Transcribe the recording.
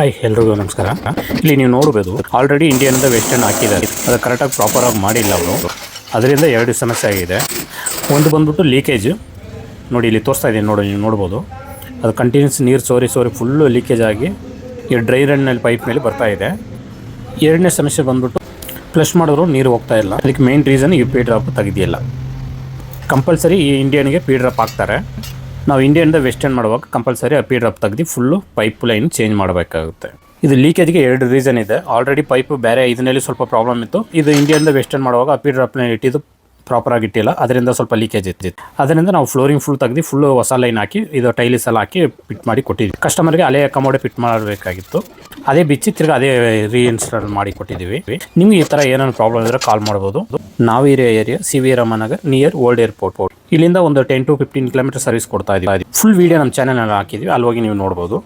Hi ಎಲ್ರಿಗೂ ನಮಸ್ಕಾರ. ಇಲ್ಲಿ ನೀವು ನೋಡ್ಬೋದು ಆಲ್ರೆಡಿ ಇಂಡಿಯನ್ದ ವೆಸ್ಟರ್ನ್ ಹಾಕಿದ್ದಾರೆ, ಅದು ಕರೆಕ್ಟಾಗಿ ಪ್ರಾಪರಾಗಿ ಮಾಡಿಲ್ಲ ಅವರು. ಅದರಿಂದ ಎರಡು ಸಮಸ್ಯೆ ಆಗಿದೆ. ಒಂದು ಬಂದ್ಬಿಟ್ಟು ಲೀಕೇಜ್ ನೋಡಿ, ಇಲ್ಲಿ ತೋರಿಸ್ತಾ ಇದ್ದೀನಿ ನೋಡಿ, ನೀವು ನೋಡ್ಬೋದು ಅದು ಕಂಟಿನ್ಯೂಸ್ ನೀರು ಸೋರಿ ಫುಲ್ಲು ಲೀಕೇಜ್ ಆಗಿ ಈ ಡ್ರೈ ರನ್ನಲ್ಲಿ ಪೈಪ್ ಮೇಲೆ ಬರ್ತಾ ಇದೆ. ಎರಡನೇ ಸಮಸ್ಯೆ ಬಂದ್ಬಿಟ್ಟು ಫ್ಲಶ್ ಮಾಡಿದ್ರು ನೀರು ಹೋಗ್ತಾ ಇಲ್ಲ. ಅದಕ್ಕೆ ಮೇನ್ ರೀಸನ್ ಈ ಪಿ ಡ್ರಾಪ್ ತೆಗೆದಿಲ್ಲ. ಕಂಪಲ್ಸರಿ ಈ ಇಂಡಿಯನ್ಗೆ ಪಿ ಡ್ರಾಪ್ ಹಾಕ್ತಾರೆ. ನಾವು ಇಂಡಿಯನ್ದ ವೆಸ್ಟರ್ನ್ ಮಾಡುವಾಗ ಕಂಪಲ್ಸರಿ ಆ ಪಿ ಡ್ರಾಪ್ ತೆಗೆದು ಫುಲ್ಲು ಪೈಪ್ ಲೈನ್ ಚೇಂಜ್ ಮಾಡಬೇಕಾಗುತ್ತೆ. ಇದು ಲೀಕೇಜ್ಗೆ ಎರಡು ರೀಸನ್ ಇದೆ. ಆಲ್ರೆಡಿ ಪೈಪ್ ಬೇರೆ ಇದರಲ್ಲಿ ಸ್ವಲ್ಪ ಪ್ರಾಬ್ಲಮ್ ಇತ್ತು. ಇದು ಇಂಡಿಯನ್ದ ವೆಸ್ಟರ್ನ್ ಮಾಡುವಾಗ ಆ ಪಿ ಡ್ರಾಪ್ನ ಇಟ್ಟಿದ್ದು ಪ್ರಾಪರಾಗಿ ಇಟ್ಟಿಲ್ಲ, ಅದರಿಂದ ಸ್ವಲ್ಪ ಲೀಕೇಜ್ ಇರ್ತಿತ್ತು. ಅದರಿಂದ ನಾವು ಫ್ಲೋರಿಂಗ್ ಫುಲ್ ತೆಗೆದು ಫುಲ್ಲು ಹೊಸ ಲೈನ್ ಹಾಕಿ ಇದು ಟೈಲಿಸ್ ಎಲ್ಲ ಹಾಕಿ ಫಿಟ್ ಮಾಡಿ ಕೊಟ್ಟಿದ್ವಿ. ಕಸ್ಟಮರ್ಗೆ ಹಳೆಯ ಕಮೋಡೆ ಫಿಟ್ ಮಾಡಬೇಕಾಗಿತ್ತು, ಅದೇ ಬಿಚ್ಚಿ ತಿರ್ಗಿ ಅದೇ ರೀಇನ್ಸ್ಟಾಲ್ ಮಾಡಿ ಕೊಟ್ಟಿದ್ದೀವಿ. ನಿಮ್ಗೆ ಈ ಥರ ಏನಾದ್ರು ಪ್ರಾಬ್ಲಮ್ ಇದ್ದರೆ ಕಾಲ್ ಮಾಡ್ಬೋದು. ನಾವು ಇರೋ area CV. Ramanagar near old airport. ಇಲ್ಲಿಂದ ಒಂದು 10 to 15 ಕಿಲೋಮೀಟರ್ ಸರ್ವಿಸ್ ಕೊಡ್ತಾ ಇದ್ದೀವಿ. ಫುಲ್ ವೀಡಿಯೋ ನಮ್ಮ ಚಾನಲ್ ಹಾಕಿದ್ವಿ, ಅಲ್ಲಿ ಹೋಗಿ ನೀವು ನೋಡ್ಬೋದು.